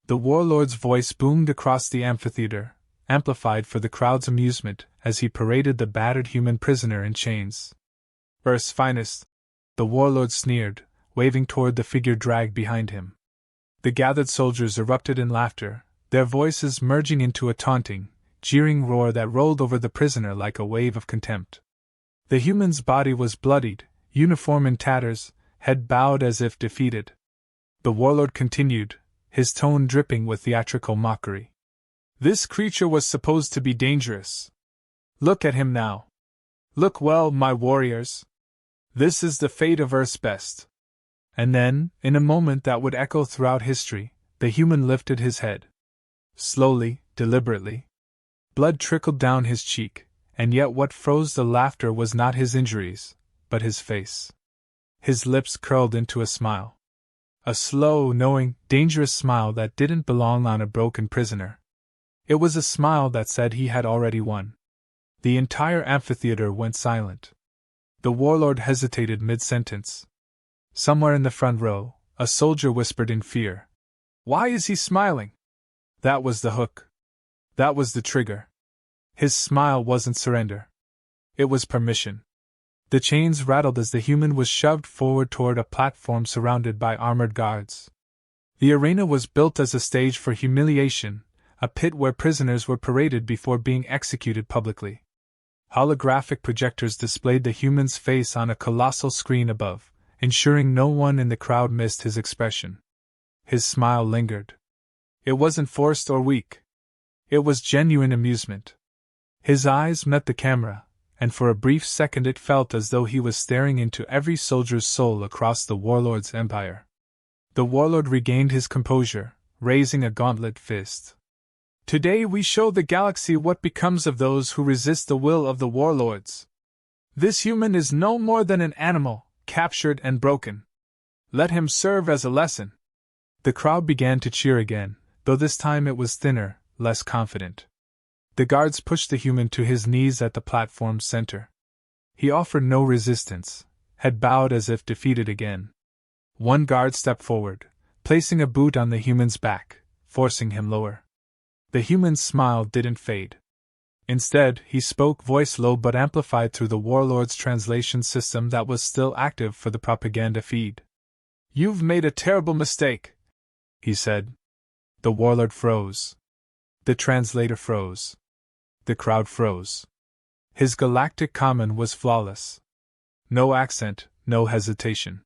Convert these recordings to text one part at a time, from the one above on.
The warlord's voice boomed across the amphitheater, amplified for the crowd's amusement as he paraded the battered human prisoner in chains. Earth's finest, the warlord sneered, waving toward the figure dragged behind him. The gathered soldiers erupted in laughter, their voices merging into a taunting, jeering roar that rolled over the prisoner like a wave of contempt. The human's body was bloodied, uniform in tatters, head bowed as if defeated. The warlord continued, his tone dripping with theatrical mockery. This creature was supposed to be dangerous. Look at him now. Look well, my warriors. This is the fate of Earth's best. And then, in a moment that would echo throughout history, the human lifted his head. Slowly, deliberately. Blood trickled down his cheek, and yet what froze the laughter was not his injuries, but his face. His lips curled into a smile. A slow, knowing, dangerous smile that didn't belong on a broken prisoner. It was a smile that said he had already won. The entire amphitheater went silent. The warlord hesitated mid-sentence. Somewhere in the front row, a soldier whispered in fear. Why is he smiling? That was the hook. That was the trigger. His smile wasn't surrender. It was permission. The chains rattled as the human was shoved forward toward a platform surrounded by armored guards. The arena was built as a stage for humiliation, a pit where prisoners were paraded before being executed publicly. Holographic projectors displayed the human's face on a colossal screen above, ensuring no one in the crowd missed his expression. His smile lingered. It wasn't forced or weak. It was genuine amusement. His eyes met the camera, and for a brief second it felt as though he was staring into every soldier's soul across the warlord's empire. The warlord regained his composure, raising a gauntlet fist. Today we show the galaxy what becomes of those who resist the will of the warlords. This human is no more than an animal, captured and broken. Let him serve as a lesson. The crowd began to cheer again, though this time it was thinner, less confident. The guards pushed the human to his knees at the platform's center. He offered no resistance, had bowed as if defeated again. One guard stepped forward, placing a boot on the human's back, forcing him lower. The human's smile didn't fade. Instead, he spoke, voice low but amplified through the warlord's translation system that was still active for the propaganda feed. You've made a terrible mistake, he said. The warlord froze. The translator froze. The crowd froze. His galactic command was flawless. No accent, no hesitation.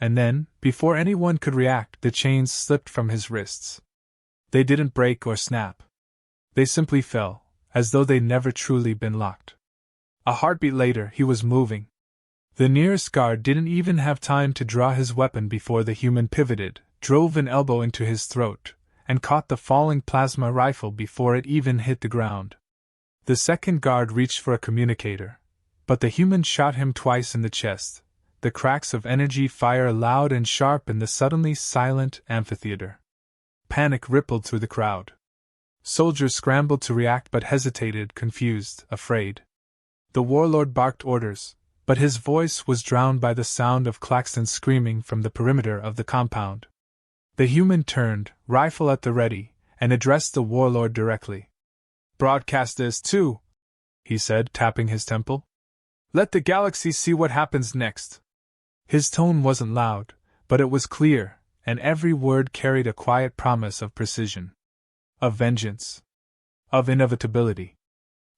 And then, before anyone could react, the chains slipped from his wrists. They didn't break or snap. They simply fell, as though they'd never truly been locked. A heartbeat later, he was moving. The nearest guard didn't even have time to draw his weapon before the human pivoted, drove an elbow into his throat, and caught the falling plasma rifle before it even hit the ground. The second guard reached for a communicator, but the human shot him twice in the chest, the cracks of energy fire loud and sharp in the suddenly silent amphitheater. Panic rippled through the crowd. Soldiers scrambled to react but hesitated, confused, afraid. The warlord barked orders, but his voice was drowned by the sound of Claxton's screaming from the perimeter of the compound. The human turned, rifle at the ready, and addressed the warlord directly. Broadcast this too, he said, tapping his temple. Let the galaxy see what happens next. His tone wasn't loud, but it was clear, and every word carried a quiet promise of precision. Of vengeance. Of inevitability.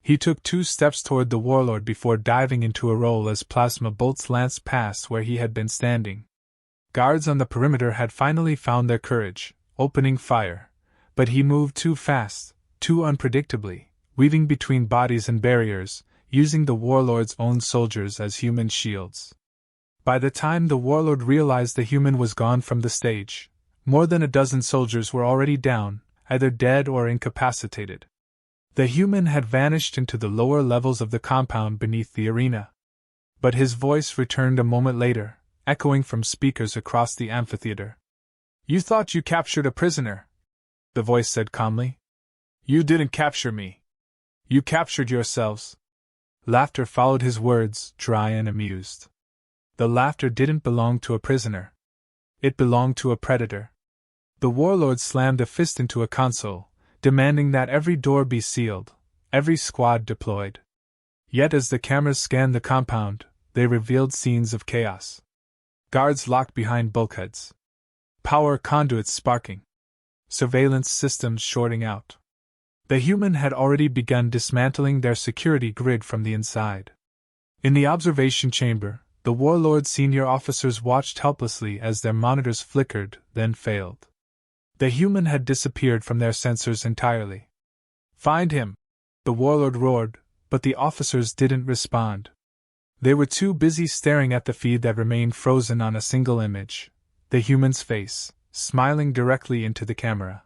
He took 2 steps toward the warlord before diving into a roll as plasma bolts lanced past where he had been standing. Guards on the perimeter had finally found their courage, opening fire, but he moved too fast, too unpredictably, weaving between bodies and barriers, using the warlord's own soldiers as human shields. By the time the warlord realized the human was gone from the stage, more than a dozen soldiers were already down, either dead or incapacitated. The human had vanished into the lower levels of the compound beneath the arena. But his voice returned a moment later, echoing from speakers across the amphitheater. You thought you captured a prisoner, the voice said calmly. You didn't capture me. You captured yourselves. Laughter followed his words, dry and amused. The laughter didn't belong to a prisoner. It belonged to a predator. The warlord slammed a fist into a console, demanding that every door be sealed, every squad deployed. Yet as the cameras scanned the compound, they revealed scenes of chaos. Guards locked behind bulkheads. Power conduits sparking. Surveillance systems shorting out. The human had already begun dismantling their security grid from the inside. In the observation chamber, the warlord's senior officers watched helplessly as their monitors flickered, then failed. The human had disappeared from their sensors entirely. "Find him!" the warlord roared, but the officers didn't respond. They were too busy staring at the feed that remained frozen on a single image, the human's face, smiling directly into the camera.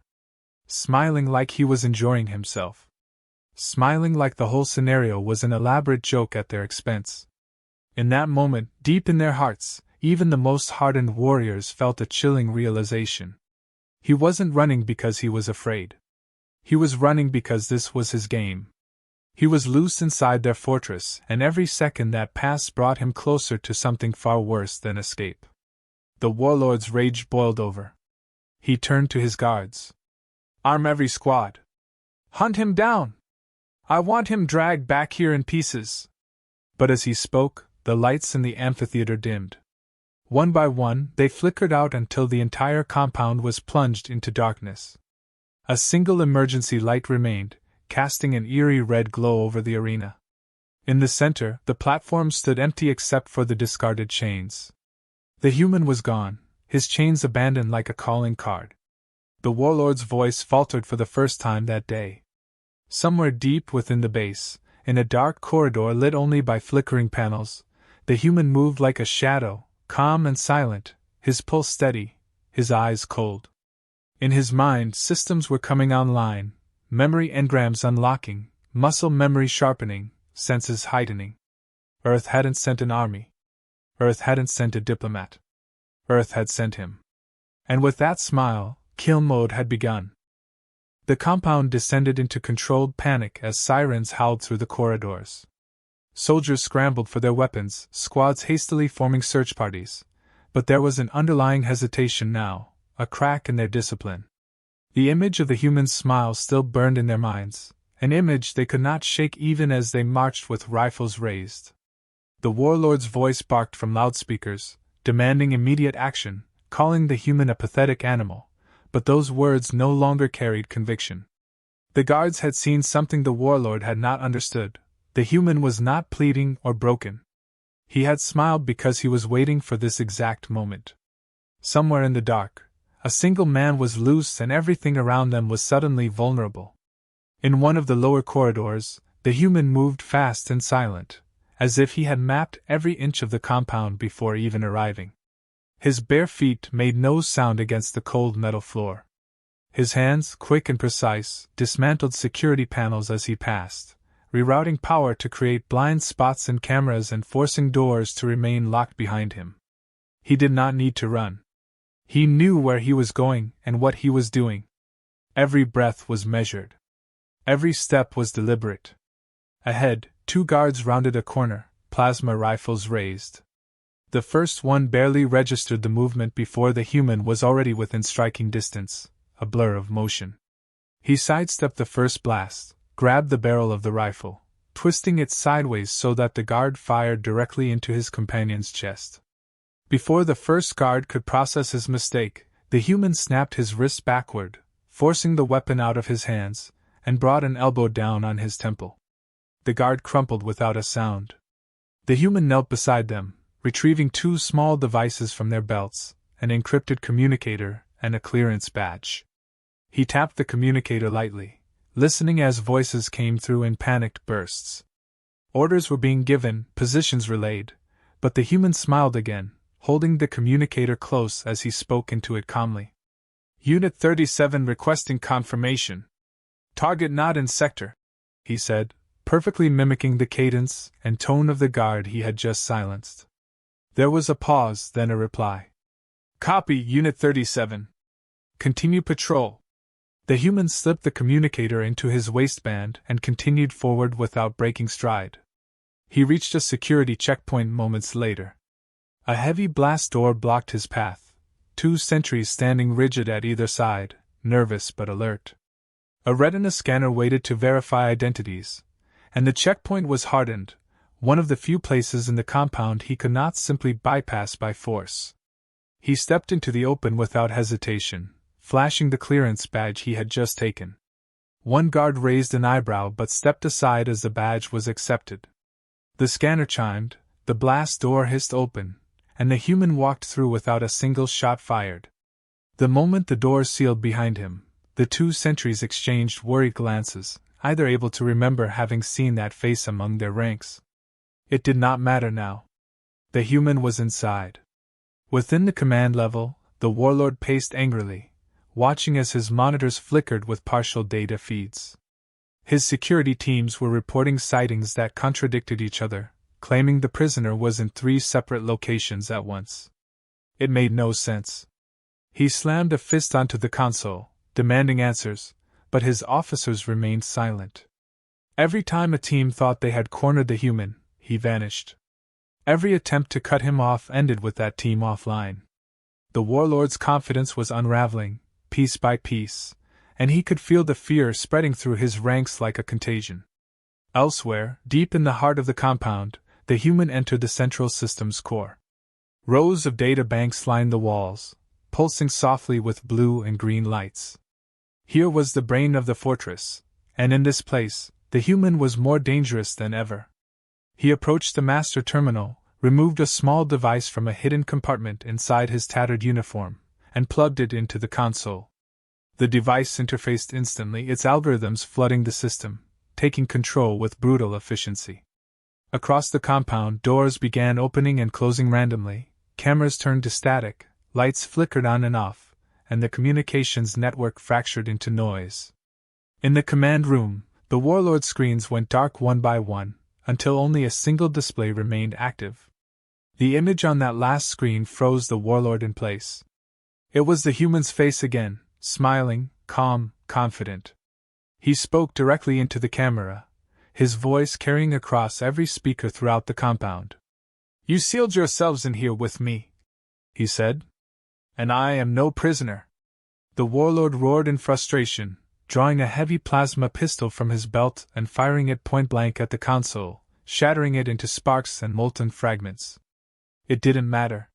Smiling like he was enjoying himself. Smiling like the whole scenario was an elaborate joke at their expense. In that moment, deep in their hearts, even the most hardened warriors felt a chilling realization. He wasn't running because he was afraid. He was running because this was his game. He was loose inside their fortress, and every second that passed brought him closer to something far worse than escape. The warlord's rage boiled over. He turned to his guards. "Arm every squad. Hunt him down! I want him dragged back here in pieces." But as he spoke, the lights in the amphitheater dimmed. One by one, they flickered out until the entire compound was plunged into darkness. A single emergency light remained, casting an eerie red glow over the arena. In the center, the platform stood empty except for the discarded chains. The human was gone, his chains abandoned like a calling card. The warlord's voice faltered for the first time that day. Somewhere deep within the base, in a dark corridor lit only by flickering panels, the human moved like a shadow, calm and silent, his pulse steady, his eyes cold. In his mind, systems were coming online, memory engrams unlocking, muscle memory sharpening, senses heightening. Earth hadn't sent an army. Earth hadn't sent a diplomat. Earth had sent him. And with that smile, kill mode had begun. The compound descended into controlled panic as sirens howled through the corridors. Soldiers scrambled for their weapons, squads hastily forming search parties. But there was an underlying hesitation now, a crack in their discipline. The image of the human's smile still burned in their minds, an image they could not shake even as they marched with rifles raised. The warlord's voice barked from loudspeakers, demanding immediate action, calling the human a pathetic animal, but those words no longer carried conviction. The guards had seen something the warlord had not understood. The human was not pleading or broken. He had smiled because he was waiting for this exact moment. Somewhere in the dark, a single man was loose and everything around them was suddenly vulnerable. In one of the lower corridors, the human moved fast and silent, as if he had mapped every inch of the compound before even arriving. His bare feet made no sound against the cold metal floor. His hands, quick and precise, dismantled security panels as he passed, rerouting power to create blind spots in cameras and forcing doors to remain locked behind him. He did not need to run. He knew where he was going and what he was doing. Every breath was measured. Every step was deliberate. Ahead, two guards rounded a corner, plasma rifles raised. The first one barely registered the movement before the human was already within striking distance, a blur of motion. He sidestepped the first blast, grabbed the barrel of the rifle, twisting it sideways so that the guard fired directly into his companion's chest. Before the first guard could process his mistake, the human snapped his wrist backward, forcing the weapon out of his hands, and brought an elbow down on his temple. The guard crumpled without a sound. The human knelt beside them, retrieving two small devices from their belts, an encrypted communicator and a clearance badge. He tapped the communicator lightly, listening as voices came through in panicked bursts. Orders were being given, positions relayed, but the human smiled again, holding the communicator close as he spoke into it calmly. "Unit 37 requesting confirmation. Target not in sector," he said, perfectly mimicking the cadence and tone of the guard he had just silenced. There was a pause, then a reply. "Copy, Unit 37. Continue patrol." The human slipped the communicator into his waistband and continued forward without breaking stride. He reached a security checkpoint moments later. A heavy blast door blocked his path, 2 sentries standing rigid at either side, nervous but alert. A retina scanner waited to verify identities, and the checkpoint was hardened, one of the few places in the compound he could not simply bypass by force. He stepped into the open without hesitation, flashing the clearance badge he had just taken. One guard raised an eyebrow but stepped aside as the badge was accepted. The scanner chimed, the blast door hissed open, and the human walked through without a single shot fired. The moment the door sealed behind him, the 2 sentries exchanged worried glances, either able to remember having seen that face among their ranks. It did not matter now. The human was inside. Within the command level, the warlord paced angrily, watching as his monitors flickered with partial data feeds. His security teams were reporting sightings that contradicted each other, claiming the prisoner was in 3 separate locations at once. It made no sense. He slammed a fist onto the console, demanding answers, but his officers remained silent. Every time a team thought they had cornered the human, he vanished. Every attempt to cut him off ended with that team offline. The warlord's confidence was unraveling, piece by piece, and he could feel the fear spreading through his ranks like a contagion. Elsewhere, deep in the heart of the compound, the human entered the central system's core. Rows of data banks lined the walls, pulsing softly with blue and green lights. Here was the brain of the fortress, and in this place, the human was more dangerous than ever. He approached the master terminal, removed a small device from a hidden compartment inside his tattered uniform, and plugged it into the console. The device interfaced instantly, its algorithms flooding the system, taking control with brutal efficiency. Across the compound, doors began opening and closing randomly, cameras turned to static, lights flickered on and off, and the communications network fractured into noise. In the command room, the warlord screens went dark one by one, until only a single display remained active. The image on that last screen froze the warlord in place. It was the human's face again, smiling, calm, confident. He spoke directly into the camera, his voice carrying across every speaker throughout the compound. "You sealed yourselves in here with me," he said. "And I am no prisoner." The warlord roared in frustration, drawing a heavy plasma pistol from his belt and firing it point-blank at the console, shattering it into sparks and molten fragments. It didn't matter.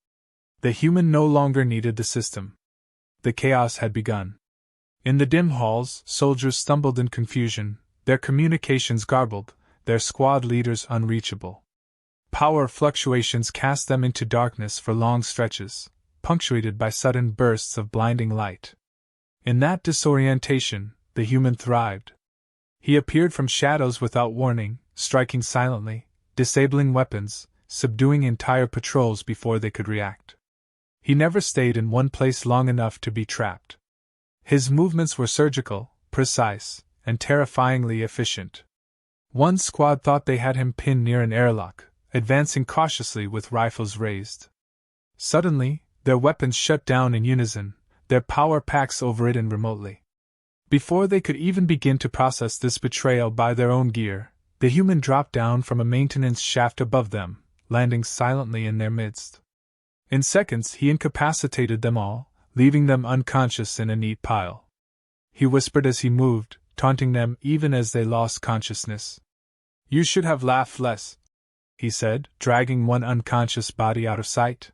The human no longer needed the system. The chaos had begun. In the dim halls, soldiers stumbled in confusion, their communications garbled, their squad leaders unreachable. Power fluctuations cast them into darkness for long stretches, punctuated by sudden bursts of blinding light. In that disorientation, the human thrived. He appeared from shadows without warning, striking silently, disabling weapons, subduing entire patrols before they could react. He never stayed in one place long enough to be trapped. His movements were surgical, precise, and terrifyingly efficient. One squad thought they had him pinned near an airlock, advancing cautiously with rifles raised. Suddenly, their weapons shut down in unison, their power packs overridden remotely. Before they could even begin to process this betrayal by their own gear, the human dropped down from a maintenance shaft above them, landing silently in their midst. In seconds he incapacitated them all, leaving them unconscious in a neat pile. He whispered as he moved, taunting them even as they lost consciousness. "You should have laughed less," he said, dragging one unconscious body out of sight.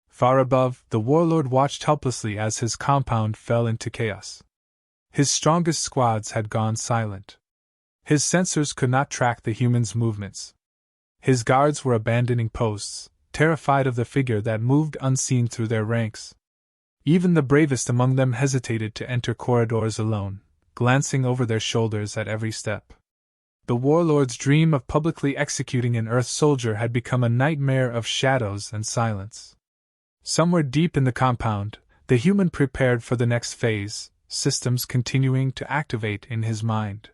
Far above, the warlord watched helplessly as his compound fell into chaos. His strongest squads had gone silent. His sensors could not track the human's movements. His guards were abandoning posts, terrified of the figure that moved unseen through their ranks. Even the bravest among them hesitated to enter corridors alone, glancing over their shoulders at every step. The warlord's dream of publicly executing an Earth soldier had become a nightmare of shadows and silence. Somewhere deep in the compound, the human prepared for the next phase, systems continuing to activate in his mind.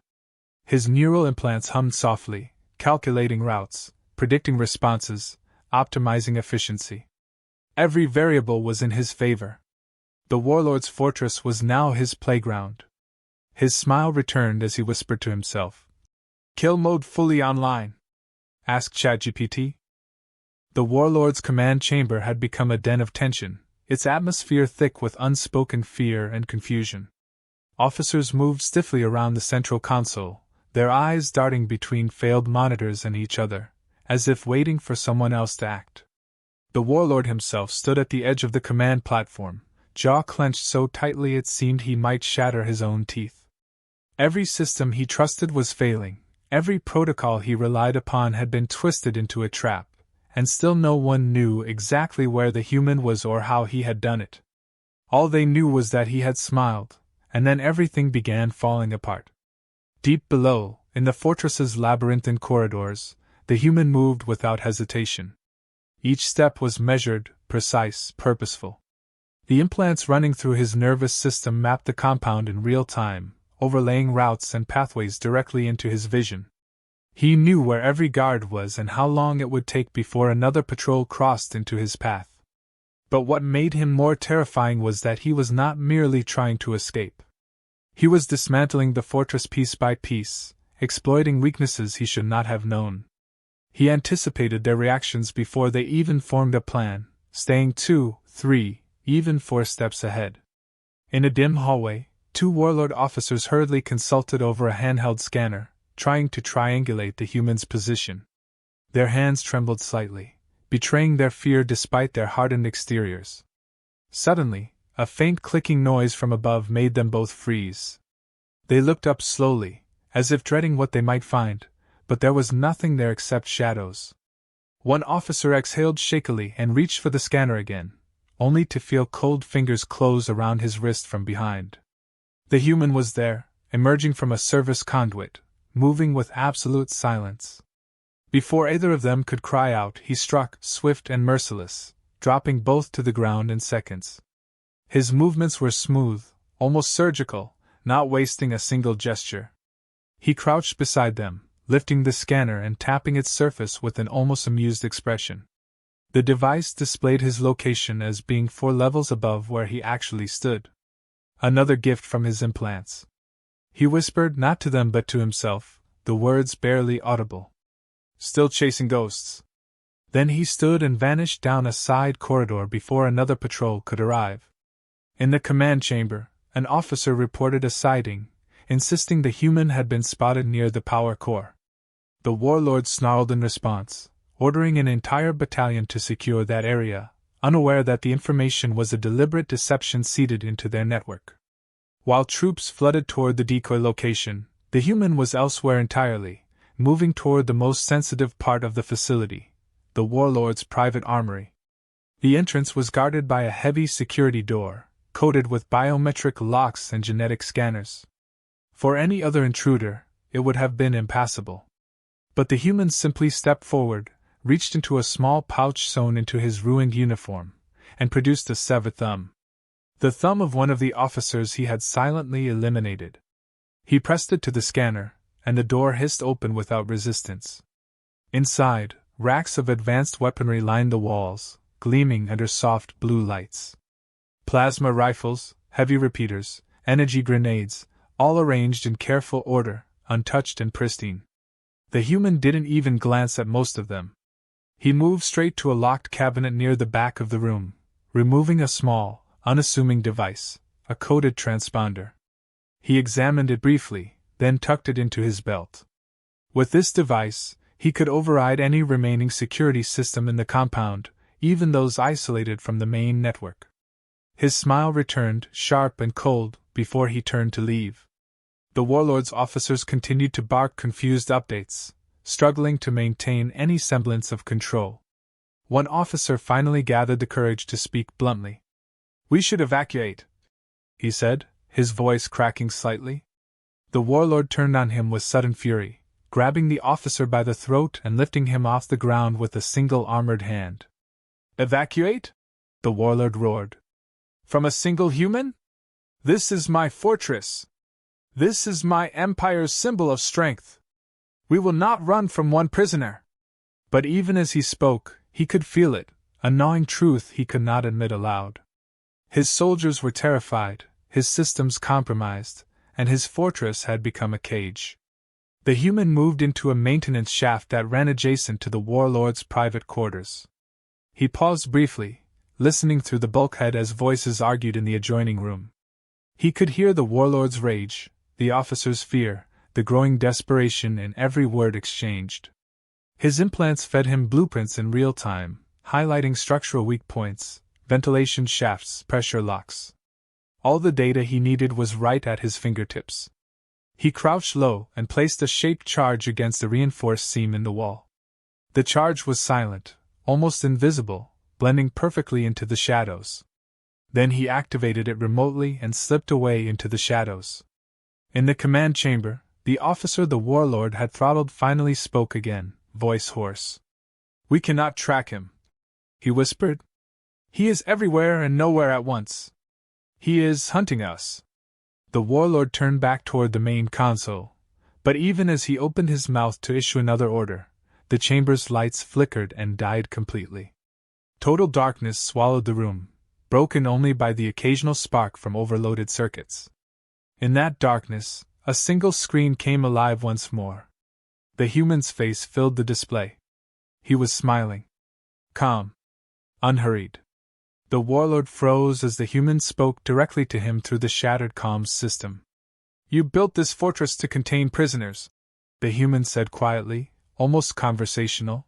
His neural implants hummed softly, calculating routes, predicting responses, optimizing efficiency. Every variable was in his favor. The warlord's fortress was now his playground. His smile returned as he whispered to himself. "Kill mode fully online?" asked ChatGPT. The warlord's command chamber had become a den of tension, its atmosphere thick with unspoken fear and confusion. Officers moved stiffly around the central console, their eyes darting between failed monitors and each other, as if waiting for someone else to act. The warlord himself stood at the edge of the command platform, jaw clenched so tightly it seemed he might shatter his own teeth. Every system he trusted was failing, every protocol he relied upon had been twisted into a trap, and still no one knew exactly where the human was or how he had done it. All they knew was that he had smiled, and then everything began falling apart. Deep below, in the fortress's labyrinthine corridors, the human moved without hesitation. Each step was measured, precise, purposeful. The implants running through his nervous system mapped the compound in real time, overlaying routes and pathways directly into his vision. He knew where every guard was and how long it would take before another patrol crossed into his path. But what made him more terrifying was that he was not merely trying to escape. He was dismantling the fortress piece by piece, exploiting weaknesses he should not have known. He anticipated their reactions before they even formed a plan, staying 2, 3, even 4 steps ahead. In a dim hallway, 2 warlord officers hurriedly consulted over a handheld scanner, trying to triangulate the human's position. Their hands trembled slightly, betraying their fear despite their hardened exteriors. Suddenly, a faint clicking noise from above made them both freeze. They looked up slowly, as if dreading what they might find, but there was nothing there except shadows. One officer exhaled shakily and reached for the scanner again, only to feel cold fingers close around his wrist from behind. The human was there, emerging from a service conduit, moving with absolute silence. Before either of them could cry out, he struck, swift and merciless, dropping both to the ground in seconds. His movements were smooth, almost surgical, not wasting a single gesture. He crouched beside them, lifting the scanner and tapping its surface with an almost amused expression. The device displayed his location as being 4 levels above where he actually stood. Another gift from his implants. He whispered, not to them but to himself, the words barely audible. "Still chasing ghosts." Then he stood and vanished down a side corridor before another patrol could arrive. In the command chamber, an officer reported a sighting, insisting the human had been spotted near the power core. The warlord snarled in response, ordering an entire battalion to secure that area, unaware that the information was a deliberate deception seeded into their network. While troops flooded toward the decoy location, the human was elsewhere entirely, moving toward the most sensitive part of the facility, the warlord's private armory. The entrance was guarded by a heavy security door, coated with biometric locks and genetic scanners. For any other intruder, it would have been impassable. But the human simply stepped forward, reached into a small pouch sewn into his ruined uniform, and produced a severed thumb. The thumb of one of the officers he had silently eliminated. He pressed it to the scanner, and the door hissed open without resistance. Inside, racks of advanced weaponry lined the walls, gleaming under soft blue lights. Plasma rifles, heavy repeaters, energy grenades, all arranged in careful order, untouched and pristine. The human didn't even glance at most of them. He moved straight to a locked cabinet near the back of the room, removing a small, unassuming device, a coded transponder. He examined it briefly, then tucked it into his belt. With this device, he could override any remaining security system in the compound, even those isolated from the main network. His smile returned, sharp and cold, before he turned to leave. The warlord's officers continued to bark confused updates, struggling to maintain any semblance of control. One officer finally gathered the courage to speak bluntly. "We should evacuate," he said, his voice cracking slightly. The warlord turned on him with sudden fury, grabbing the officer by the throat and lifting him off the ground with a single armored hand. "Evacuate?" the warlord roared. "From a single human? This is my fortress. This is my empire's symbol of strength. We will not run from one prisoner." But even as he spoke, he could feel it, a gnawing truth he could not admit aloud. His soldiers were terrified, his systems compromised, and his fortress had become a cage. The human moved into a maintenance shaft that ran adjacent to the warlord's private quarters. He paused briefly, listening through the bulkhead as voices argued in the adjoining room. He could hear the warlord's rage, the officer's fear, the growing desperation in every word exchanged. His implants fed him blueprints in real time, highlighting structural weak points, ventilation shafts, pressure locks. All the data he needed was right at his fingertips. He crouched low and placed a shaped charge against the reinforced seam in the wall. The charge was silent, almost invisible, blending perfectly into the shadows. Then he activated it remotely and slipped away into the shadows. In the command chamber, the officer the warlord had throttled finally spoke again, voice hoarse. "We cannot track him," he whispered. "He is everywhere and nowhere at once. He is hunting us." The warlord turned back toward the main console, but even as he opened his mouth to issue another order, the chamber's lights flickered and died completely. Total darkness swallowed the room, broken only by the occasional spark from overloaded circuits. In that darkness, a single screen came alive once more. The human's face filled the display. He was smiling. Calm. Unhurried. The warlord froze as the human spoke directly to him through the shattered comms system. "You built this fortress to contain prisoners," the human said quietly, almost conversational.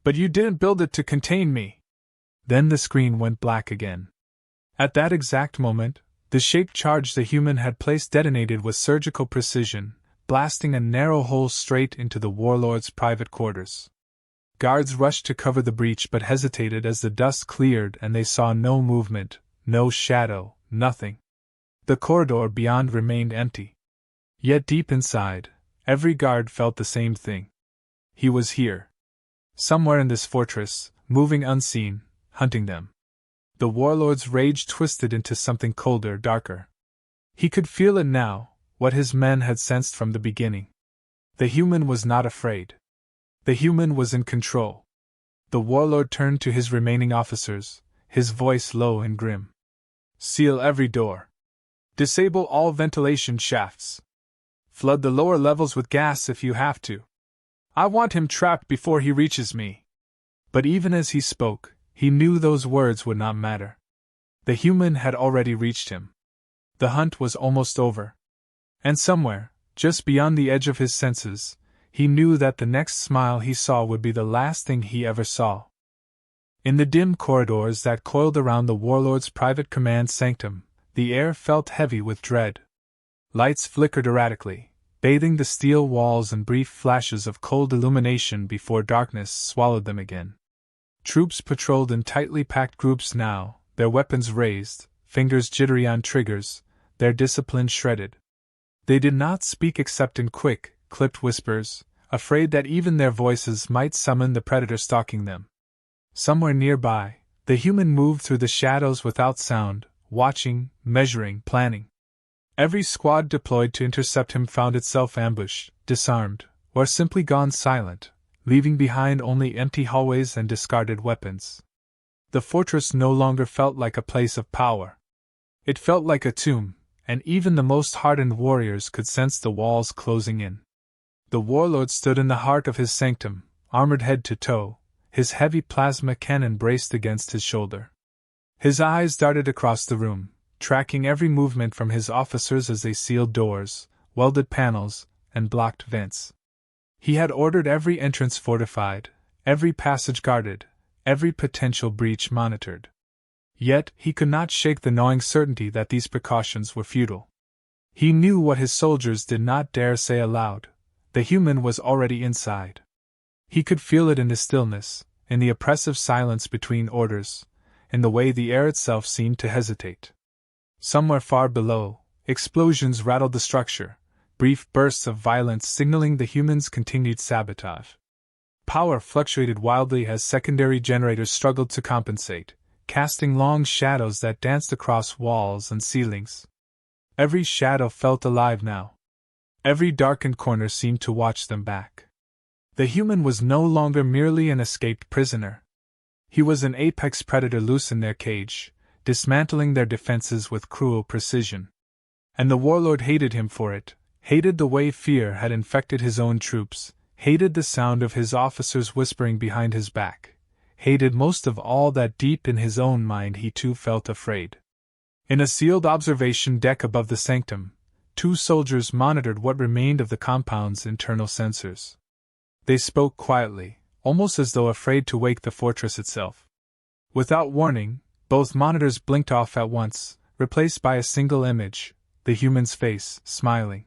"But you didn't build it to contain me." Then the screen went black again. At that exact moment, the shaped charge the human had placed detonated with surgical precision, blasting a narrow hole straight into the warlord's private quarters. Guards rushed to cover the breach but hesitated as the dust cleared and they saw no movement, no shadow, nothing. The corridor beyond remained empty. Yet deep inside, every guard felt the same thing. He was here. Somewhere in this fortress, moving unseen, hunting them. The warlord's rage twisted into something colder, darker. He could feel it now, what his men had sensed from the beginning. The human was not afraid. The human was in control. The warlord turned to his remaining officers, his voice low and grim. "Seal every door. Disable all ventilation shafts. Flood the lower levels with gas if you have to. I want him trapped before he reaches me." But even as he spoke, he knew those words would not matter. The human had already reached him. The hunt was almost over. And somewhere, just beyond the edge of his senses, he knew that the next smile he saw would be the last thing he ever saw. In the dim corridors that coiled around the warlord's private command sanctum, the air felt heavy with dread. Lights flickered erratically, bathing the steel walls in brief flashes of cold illumination before darkness swallowed them again. Troops patrolled in tightly packed groups now, their weapons raised, fingers jittery on triggers, their discipline shredded. They did not speak except in quick, clipped whispers, afraid that even their voices might summon the predator stalking them. Somewhere nearby, the human moved through the shadows without sound, watching, measuring, planning. Every squad deployed to intercept him found itself ambushed, disarmed, or simply gone silent, leaving behind only empty hallways and discarded weapons. The fortress no longer felt like a place of power. It felt like a tomb, and even the most hardened warriors could sense the walls closing in. The warlord stood in the heart of his sanctum, armored head to toe, his heavy plasma cannon braced against his shoulder. His eyes darted across the room, tracking every movement from his officers as they sealed doors, welded panels, and blocked vents. He had ordered every entrance fortified, every passage guarded, every potential breach monitored. Yet he could not shake the gnawing certainty that these precautions were futile. He knew what his soldiers did not dare say aloud. The human was already inside. He could feel it in the stillness, in the oppressive silence between orders, in the way the air itself seemed to hesitate. Somewhere far below, explosions rattled the structure, brief bursts of violence signaling the human's continued sabotage. Power fluctuated wildly as secondary generators struggled to compensate, casting long shadows that danced across walls and ceilings. Every shadow felt alive now. Every darkened corner seemed to watch them back. The human was no longer merely an escaped prisoner. He was an apex predator loose in their cage, dismantling their defenses with cruel precision. And the warlord hated him for it, hated the way fear had infected his own troops, hated the sound of his officers whispering behind his back, hated most of all that deep in his own mind he too felt afraid. In a sealed observation deck above the sanctum, 2 soldiers monitored what remained of the compound's internal sensors. They spoke quietly, almost as though afraid to wake the fortress itself. Without warning, both monitors blinked off at once, replaced by a single image, the human's face, smiling.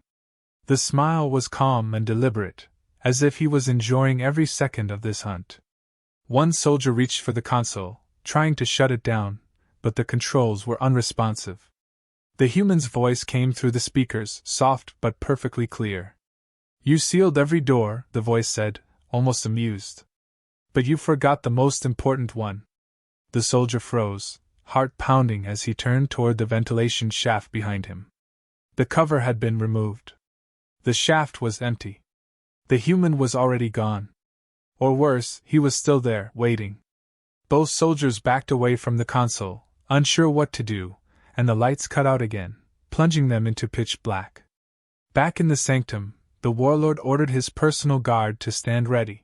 The smile was calm and deliberate, as if he was enjoying every second of this hunt. One soldier reached for the console, trying to shut it down, but the controls were unresponsive. The human's voice came through the speakers, soft but perfectly clear. "You sealed every door," the voice said, almost amused. "But you forgot the most important one." The soldier froze, heart pounding as he turned toward the ventilation shaft behind him. The cover had been removed. The shaft was empty. The human was already gone. Or worse, he was still there, waiting. Both soldiers backed away from the console, unsure what to do, and the lights cut out again, plunging them into pitch black. Back in the sanctum, the warlord ordered his personal guard to stand ready.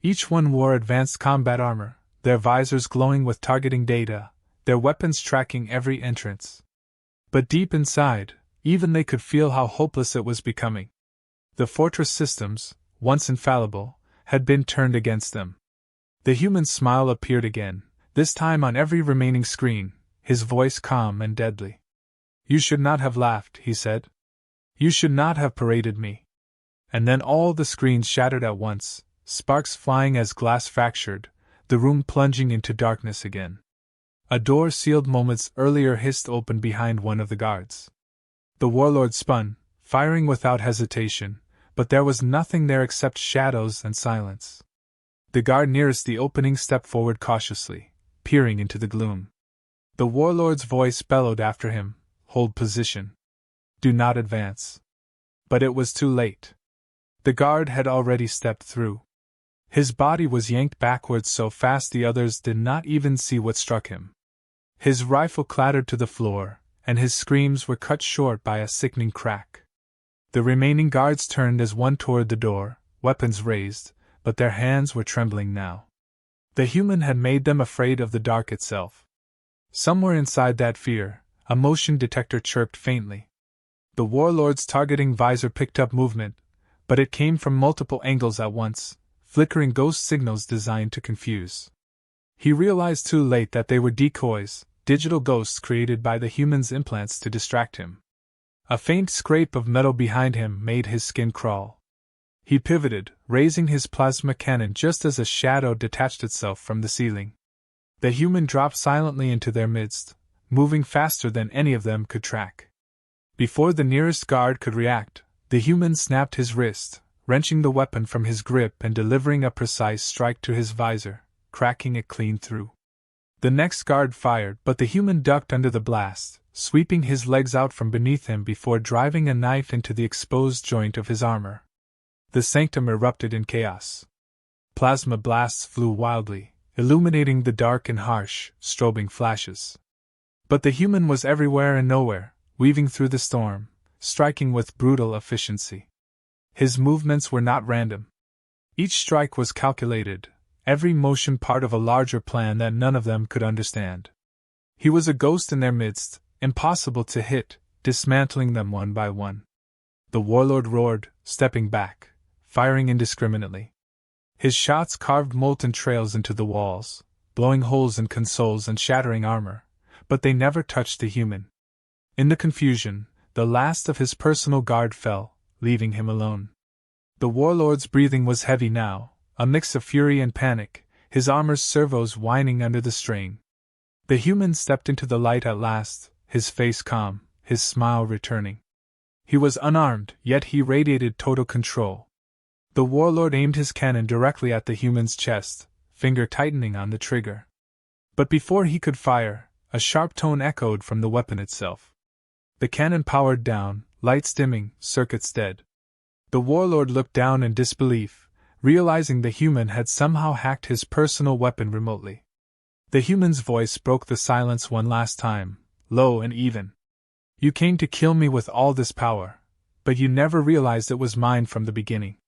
Each one wore advanced combat armor, their visors glowing with targeting data, their weapons tracking every entrance. But deep inside, even they could feel how hopeless it was becoming. The fortress systems, once infallible, had been turned against them. The human's smile appeared again, this time on every remaining screen, his voice calm and deadly. "You should not have laughed," he said. "You should not have paraded me." And then all the screens shattered at once, sparks flying as glass fractured, the room plunging into darkness again. A door sealed moments earlier hissed open behind one of the guards. The warlord spun, firing without hesitation, but there was nothing there except shadows and silence. The guard nearest the opening stepped forward cautiously, peering into the gloom. The warlord's voice bellowed after him, "Hold position. Do not advance." But it was too late. The guard had already stepped through. His body was yanked backwards so fast the others did not even see what struck him. His rifle clattered to the floor, and his screams were cut short by a sickening crack. The remaining guards turned as one toward the door, weapons raised, but their hands were trembling now. The human had made them afraid of the dark itself. Somewhere inside that fear, a motion detector chirped faintly. The warlord's targeting visor picked up movement, but it came from multiple angles at once, flickering ghost signals designed to confuse. He realized too late that they were decoys, digital ghosts created by the human's implants to distract him. A faint scrape of metal behind him made his skin crawl. He pivoted, raising his plasma cannon just as a shadow detached itself from the ceiling. The human dropped silently into their midst, moving faster than any of them could track. Before the nearest guard could react, the human snapped his wrist, wrenching the weapon from his grip and delivering a precise strike to his visor, cracking it clean through. The next guard fired, but the human ducked under the blast, sweeping his legs out from beneath him before driving a knife into the exposed joint of his armor. The sanctum erupted in chaos. Plasma blasts flew wildly, illuminating the dark in harsh, strobing flashes. But the human was everywhere and nowhere, weaving through the storm, striking with brutal efficiency. His movements were not random. Each strike was calculated, every motion part of a larger plan that none of them could understand. He was a ghost in their midst, impossible to hit, dismantling them one by one. The warlord roared, stepping back, firing indiscriminately. His shots carved molten trails into the walls, blowing holes in consoles and shattering armor, but they never touched the human. In the confusion, the last of his personal guard fell, leaving him alone. The warlord's breathing was heavy now, a mix of fury and panic, his armor's servos whining under the strain. The human stepped into the light at last, his face calm, his smile returning. He was unarmed, yet he radiated total control. The warlord aimed his cannon directly at the human's chest, finger tightening on the trigger. But before he could fire, a sharp tone echoed from the weapon itself. The cannon powered down, lights dimming, circuits dead. The warlord looked down in disbelief, realizing the human had somehow hacked his personal weapon remotely. The human's voice broke the silence one last time, low and even. "You came to kill me with all this power, but you never realized it was mine from the beginning."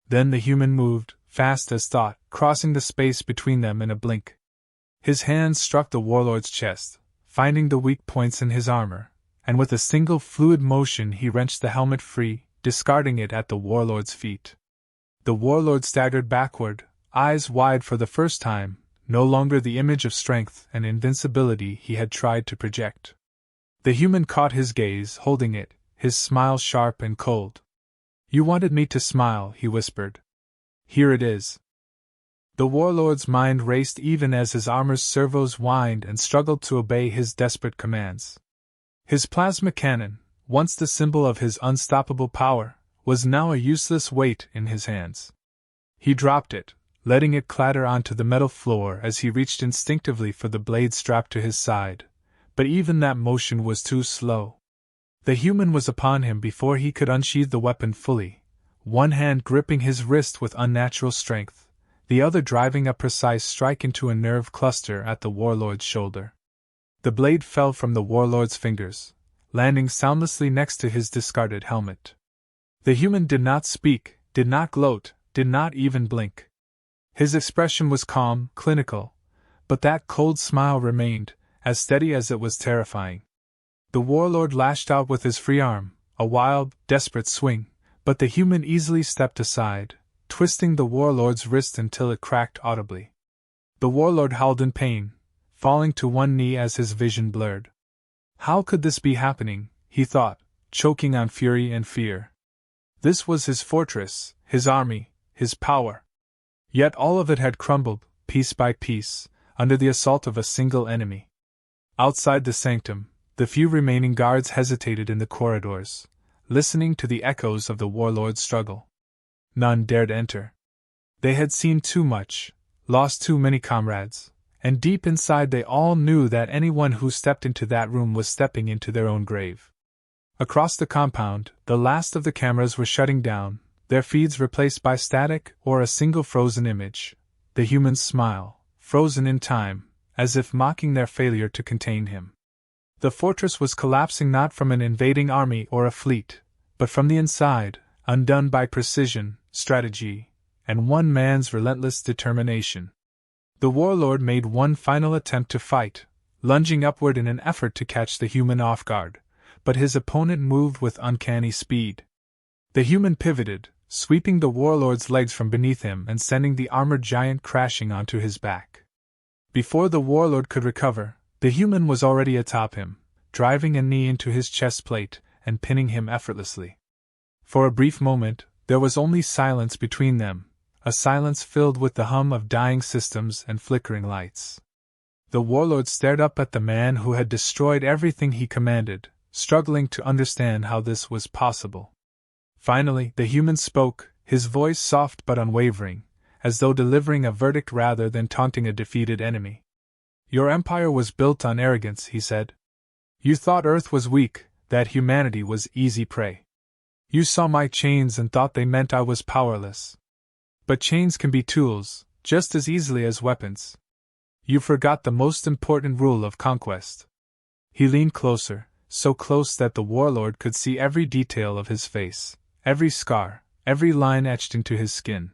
Then the human moved, fast as thought, crossing the space between them in a blink. His hands struck the warlord's chest, finding the weak points in his armor, and with a single fluid motion he wrenched the helmet free, discarding it at the warlord's feet. The warlord staggered backward, eyes wide for the first time, no longer the image of strength and invincibility he had tried to project. The human caught his gaze, holding it, his smile sharp and cold. "You wanted me to smile," he whispered. "Here it is." The warlord's mind raced even as his armor's servos whined and struggled to obey his desperate commands. His plasma cannon, once the symbol of his unstoppable power, was now a useless weight in his hands. He dropped it, letting it clatter onto the metal floor as he reached instinctively for the blade strapped to his side, but even that motion was too slow. The human was upon him before he could unsheathe the weapon fully, one hand gripping his wrist with unnatural strength, the other driving a precise strike into a nerve cluster at the warlord's shoulder. The blade fell from the warlord's fingers, landing soundlessly next to his discarded helmet. The human did not speak, did not gloat, did not even blink. His expression was calm, clinical, but that cold smile remained, as steady as it was terrifying. The warlord lashed out with his free arm, a wild, desperate swing, but the human easily stepped aside, twisting the warlord's wrist until it cracked audibly. The warlord howled in pain, falling to one knee as his vision blurred. How could this be happening, he thought, choking on fury and fear. This was his fortress, his army, his power. Yet all of it had crumbled, piece by piece, under the assault of a single enemy. Outside the sanctum, the few remaining guards hesitated in the corridors, listening to the echoes of the warlord's struggle. None dared enter. They had seen too much, lost too many comrades, and deep inside they all knew that anyone who stepped into that room was stepping into their own grave. Across the compound, the last of the cameras were shutting down, their feeds replaced by static or a single frozen image, the human's smile, frozen in time, as if mocking their failure to contain him. The fortress was collapsing not from an invading army or a fleet, but from the inside, undone by precision, strategy, and one man's relentless determination. The warlord made one final attempt to fight, lunging upward in an effort to catch the human off guard, but his opponent moved with uncanny speed. The human pivoted, sweeping the warlord's legs from beneath him and sending the armored giant crashing onto his back. Before the warlord could recover, the human was already atop him, driving a knee into his chest plate and pinning him effortlessly. For a brief moment, there was only silence between them, a silence filled with the hum of dying systems and flickering lights. The warlord stared up at the man who had destroyed everything he commanded, struggling to understand how this was possible. Finally, the human spoke, his voice soft but unwavering, as though delivering a verdict rather than taunting a defeated enemy. "Your empire was built on arrogance," he said. "You thought Earth was weak, that humanity was easy prey. You saw my chains and thought they meant I was powerless. But chains can be tools, just as easily as weapons. You forgot the most important rule of conquest." He leaned closer, so close that the warlord could see every detail of his face, every scar, every line etched into his skin.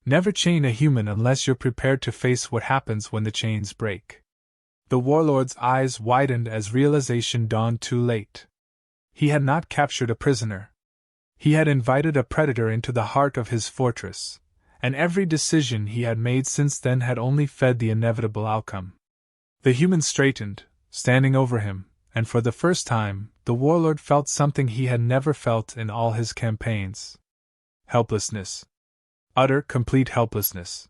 Never chain a human unless you're prepared to face what happens when the chains break. The warlord's eyes widened as realization dawned too late. He had not captured a prisoner. He had invited a predator into the heart of his fortress, and every decision he had made since then had only fed the inevitable outcome. The human straightened, standing over him, and for the first time, the warlord felt something he had never felt in all his campaigns. Helplessness. Utter, complete helplessness.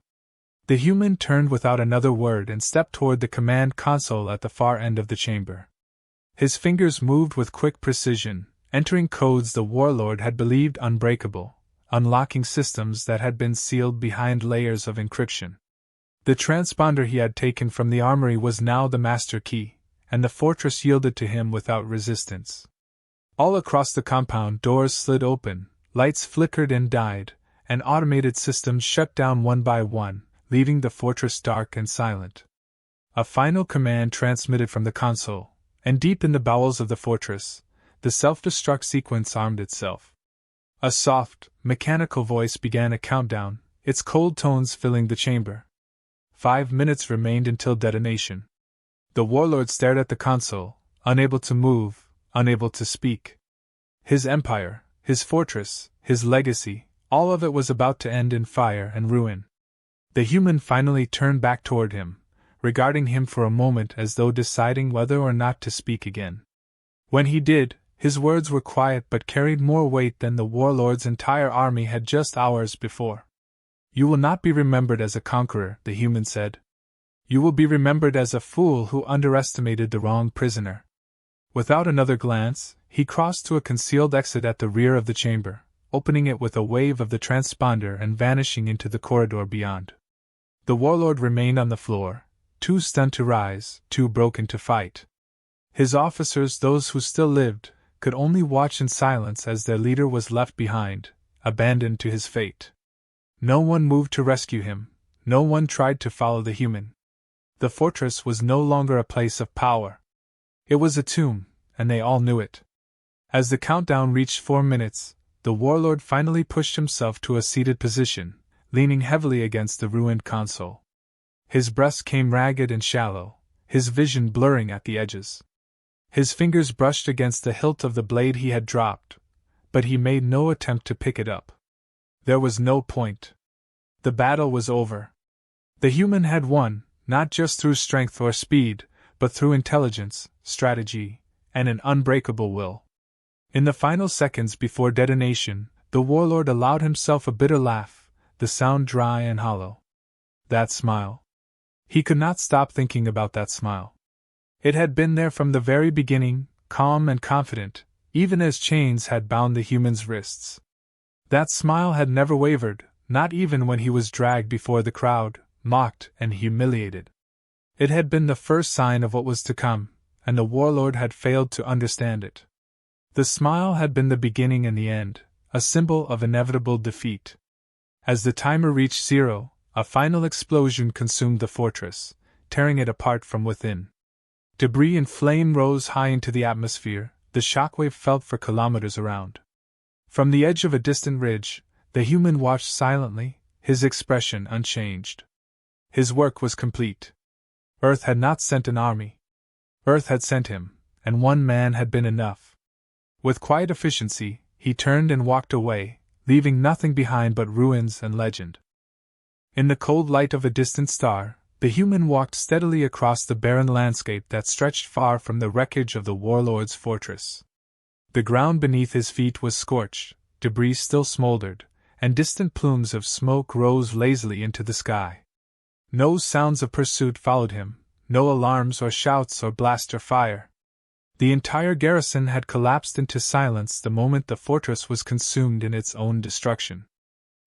The human turned without another word and stepped toward the command console at the far end of the chamber. His fingers moved with quick precision, entering codes the warlord had believed unbreakable, unlocking systems that had been sealed behind layers of encryption. The transponder he had taken from the armory was now the master key, and the fortress yielded to him without resistance. All across the compound, doors slid open, lights flickered and died, and automated systems shut down one by one, leaving the fortress dark and silent. A final command transmitted from the console, and deep in the bowels of the fortress, the self-destruct sequence armed itself. A soft, mechanical voice began a countdown, its cold tones filling the chamber. 5 minutes remained until detonation. The warlord stared at the console, unable to move, unable to speak. His empire, his fortress, his legacy, all of it was about to end in fire and ruin. The human finally turned back toward him, regarding him for a moment as though deciding whether or not to speak again. When he did, his words were quiet but carried more weight than the warlord's entire army had just hours before. "You will not be remembered as a conqueror," the human said. "You will be remembered as a fool who underestimated the wrong prisoner." Without another glance, he crossed to a concealed exit at the rear of the chamber, opening it with a wave of the transponder and vanishing into the corridor beyond. The warlord remained on the floor, too stunned to rise, too broken to fight. His officers, those who still lived, could only watch in silence as their leader was left behind, abandoned to his fate. No one moved to rescue him, no one tried to follow the human. The fortress was no longer a place of power. It was a tomb, and they all knew it. As the countdown reached 4 minutes, the warlord finally pushed himself to a seated position, leaning heavily against the ruined console. His breath came ragged and shallow, his vision blurring at the edges. His fingers brushed against the hilt of the blade he had dropped, but he made no attempt to pick it up. There was no point. The battle was over. The human had won, not just through strength or speed, but through intelligence, strategy, and an unbreakable will. In the final seconds before detonation, the warlord allowed himself a bitter laugh, the sound dry and hollow. That smile. He could not stop thinking about that smile. It had been there from the very beginning, calm and confident, even as chains had bound the human's wrists. That smile had never wavered, not even when he was dragged before the crowd, mocked and humiliated. It had been the first sign of what was to come, and the warlord had failed to understand it. The smile had been the beginning and the end, a symbol of inevitable defeat. As the timer reached 0, a final explosion consumed the fortress, tearing it apart from within. Debris and flame rose high into the atmosphere, the shockwave felt for kilometers around. From the edge of a distant ridge, the human watched silently, his expression unchanged. His work was complete. Earth had not sent an army. Earth had sent him, and one man had been enough. With quiet efficiency, he turned and walked away, leaving nothing behind but ruins and legend. In the cold light of a distant star, the human walked steadily across the barren landscape that stretched far from the wreckage of the warlord's fortress. The ground beneath his feet was scorched, debris still smoldered, and distant plumes of smoke rose lazily into the sky. No sounds of pursuit followed him, no alarms or shouts or blaster fire. The entire garrison had collapsed into silence the moment the fortress was consumed in its own destruction.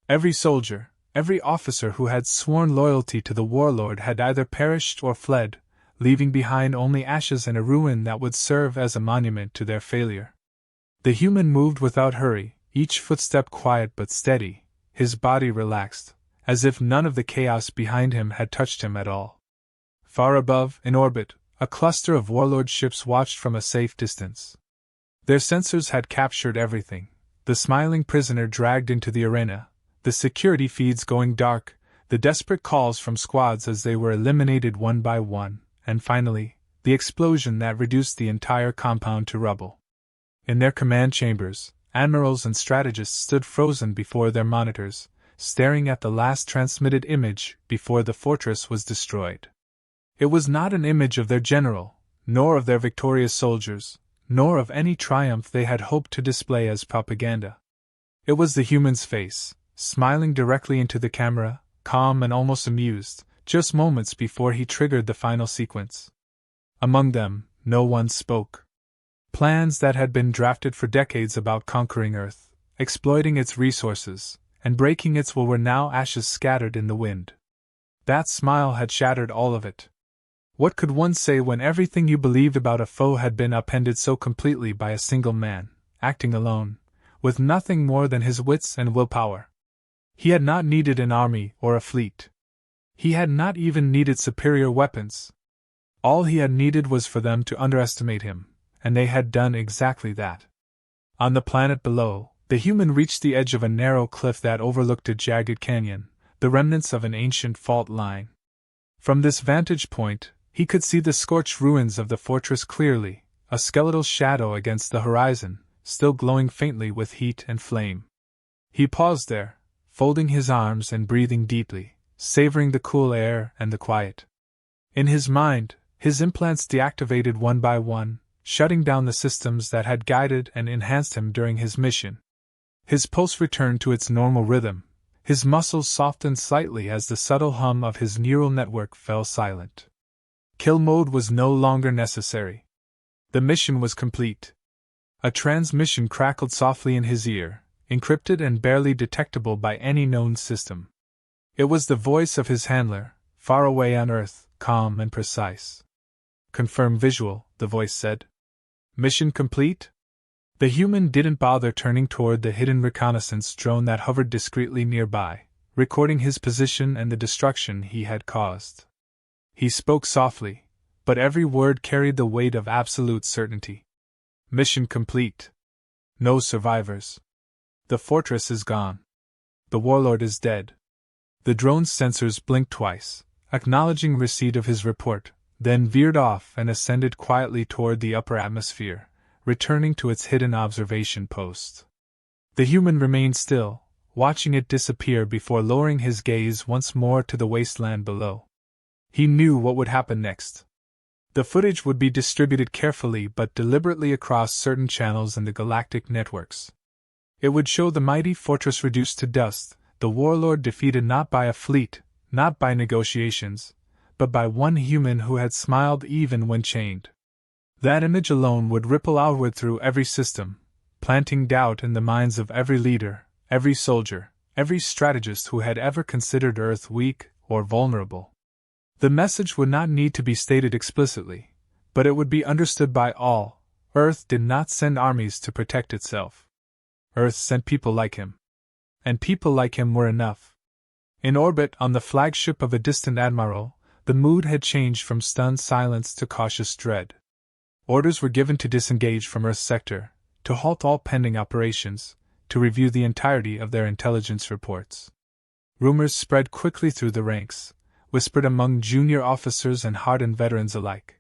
Every soldier, every officer who had sworn loyalty to the warlord had either perished or fled, leaving behind only ashes and a ruin that would serve as a monument to their failure. The human moved without hurry, each footstep quiet but steady, his body relaxed, as if none of the chaos behind him had touched him at all. Far above, in orbit, a cluster of warlord ships watched from a safe distance. Their sensors had captured everything: the smiling prisoner dragged into the arena, the security feeds going dark, the desperate calls from squads as they were eliminated one by one, and finally, the explosion that reduced the entire compound to rubble. In their command chambers, admirals and strategists stood frozen before their monitors, staring at the last transmitted image before the fortress was destroyed. It was not an image of their general, nor of their victorious soldiers, nor of any triumph they had hoped to display as propaganda. It was the human's face, smiling directly into the camera, calm and almost amused, just moments before he triggered the final sequence. Among them, no one spoke. Plans that had been drafted for decades about conquering Earth, exploiting its resources, and breaking its will were now ashes scattered in the wind. That smile had shattered all of it. What could one say when everything you believed about a foe had been upended so completely by a single man, acting alone, with nothing more than his wits and willpower? He had not needed an army or a fleet. He had not even needed superior weapons. All he had needed was for them to underestimate him, and they had done exactly that. On the planet below, the human reached the edge of a narrow cliff that overlooked a jagged canyon, the remnants of an ancient fault line. From this vantage point, he could see the scorched ruins of the fortress clearly, a skeletal shadow against the horizon, still glowing faintly with heat and flame. He paused there, folding his arms and breathing deeply, savoring the cool air and the quiet. In his mind, his implants deactivated one by one, shutting down the systems that had guided and enhanced him during his mission. His pulse returned to its normal rhythm, his muscles softened slightly as the subtle hum of his neural network fell silent. Kill mode was no longer necessary. The mission was complete. A transmission crackled softly in his ear, encrypted and barely detectable by any known system. It was the voice of his handler, far away on Earth, calm and precise. "Confirm visual," the voice said. "Mission complete?" The human didn't bother turning toward the hidden reconnaissance drone that hovered discreetly nearby, recording his position and the destruction he had caused. He spoke softly, but every word carried the weight of absolute certainty. "Mission complete. No survivors. The fortress is gone. The warlord is dead." The drone's sensors blinked twice, acknowledging receipt of his report, then veered off and ascended quietly toward the upper atmosphere, returning to its hidden observation post. The human remained still, watching it disappear before lowering his gaze once more to the wasteland below. He knew what would happen next. The footage would be distributed carefully but deliberately across certain channels in the galactic networks. It would show the mighty fortress reduced to dust, the warlord defeated not by a fleet, not by negotiations, but by one human who had smiled even when chained. That image alone would ripple outward through every system, planting doubt in the minds of every leader, every soldier, every strategist who had ever considered Earth weak or vulnerable. The message would not need to be stated explicitly, but it would be understood by all. Earth did not send armies to protect itself. Earth sent people like him. And people like him were enough. In orbit on the flagship of a distant admiral, the mood had changed from stunned silence to cautious dread. Orders were given to disengage from Earth's sector, to halt all pending operations, to review the entirety of their intelligence reports. Rumors spread quickly through the ranks, whispered among junior officers and hardened veterans alike.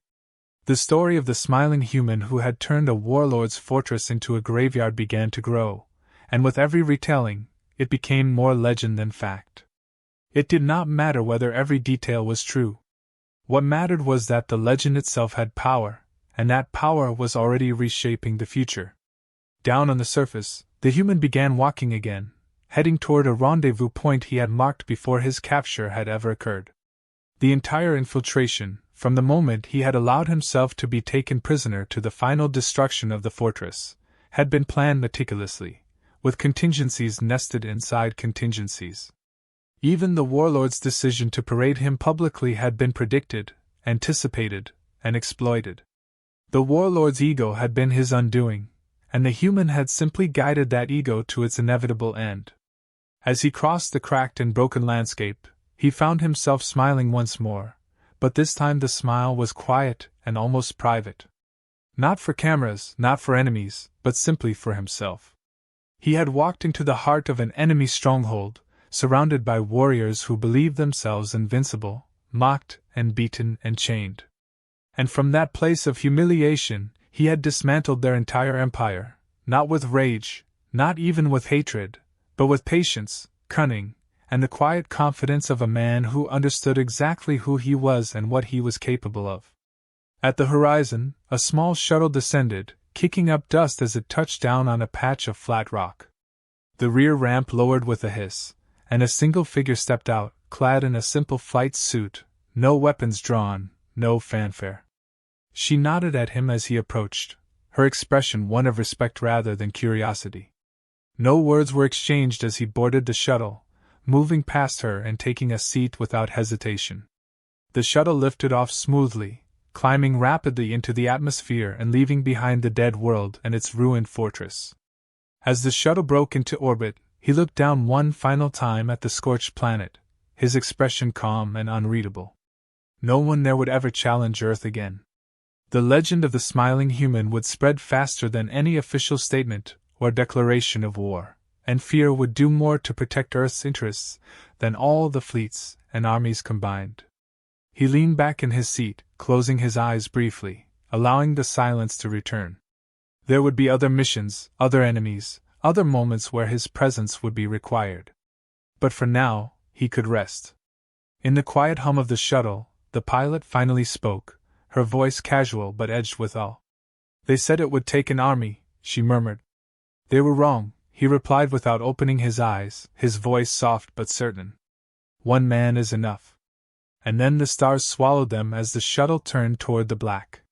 The story of the smiling human who had turned a warlord's fortress into a graveyard began to grow, and with every retelling, it became more legend than fact. It did not matter whether every detail was true. What mattered was that the legend itself had power, and that power was already reshaping the future. Down on the surface, the human began walking again, heading toward a rendezvous point he had marked before his capture had ever occurred. The entire infiltration, from the moment he had allowed himself to be taken prisoner to the final destruction of the fortress, had been planned meticulously, with contingencies nested inside contingencies. Even the warlord's decision to parade him publicly had been predicted, anticipated, and exploited. The warlord's ego had been his undoing, and the human had simply guided that ego to its inevitable end. As he crossed the cracked and broken landscape, he found himself smiling once more, but this time the smile was quiet and almost private. Not for cameras, not for enemies, but simply for himself. He had walked into the heart of an enemy stronghold, surrounded by warriors who believed themselves invincible, mocked and beaten and chained. And from that place of humiliation, he had dismantled their entire empire, not with rage, not even with hatred, but with patience, cunning, and the quiet confidence of a man who understood exactly who he was and what he was capable of. At the horizon, a small shuttle descended, kicking up dust as it touched down on a patch of flat rock. The rear ramp lowered with a hiss, and a single figure stepped out, clad in a simple flight suit, no weapons drawn, no fanfare. She nodded at him as he approached, her expression one of respect rather than curiosity. No words were exchanged as he boarded the shuttle, moving past her and taking a seat without hesitation. The shuttle lifted off smoothly, climbing rapidly into the atmosphere and leaving behind the dead world and its ruined fortress. As the shuttle broke into orbit, he looked down one final time at the scorched planet, his expression calm and unreadable. No one there would ever challenge Earth again. The legend of the smiling human would spread faster than any official statement or declaration of war, and fear would do more to protect Earth's interests than all the fleets and armies combined. He leaned back in his seat, closing his eyes briefly, allowing the silence to return. There would be other missions, other enemies, other moments where his presence would be required. But for now, he could rest. In the quiet hum of the shuttle, the pilot finally spoke, her voice casual but edged with awe. "They said it would take an army," she murmured. "They were wrong," he replied without opening his eyes, his voice soft but certain. "One man is enough." And then the stars swallowed them as the shuttle turned toward the black,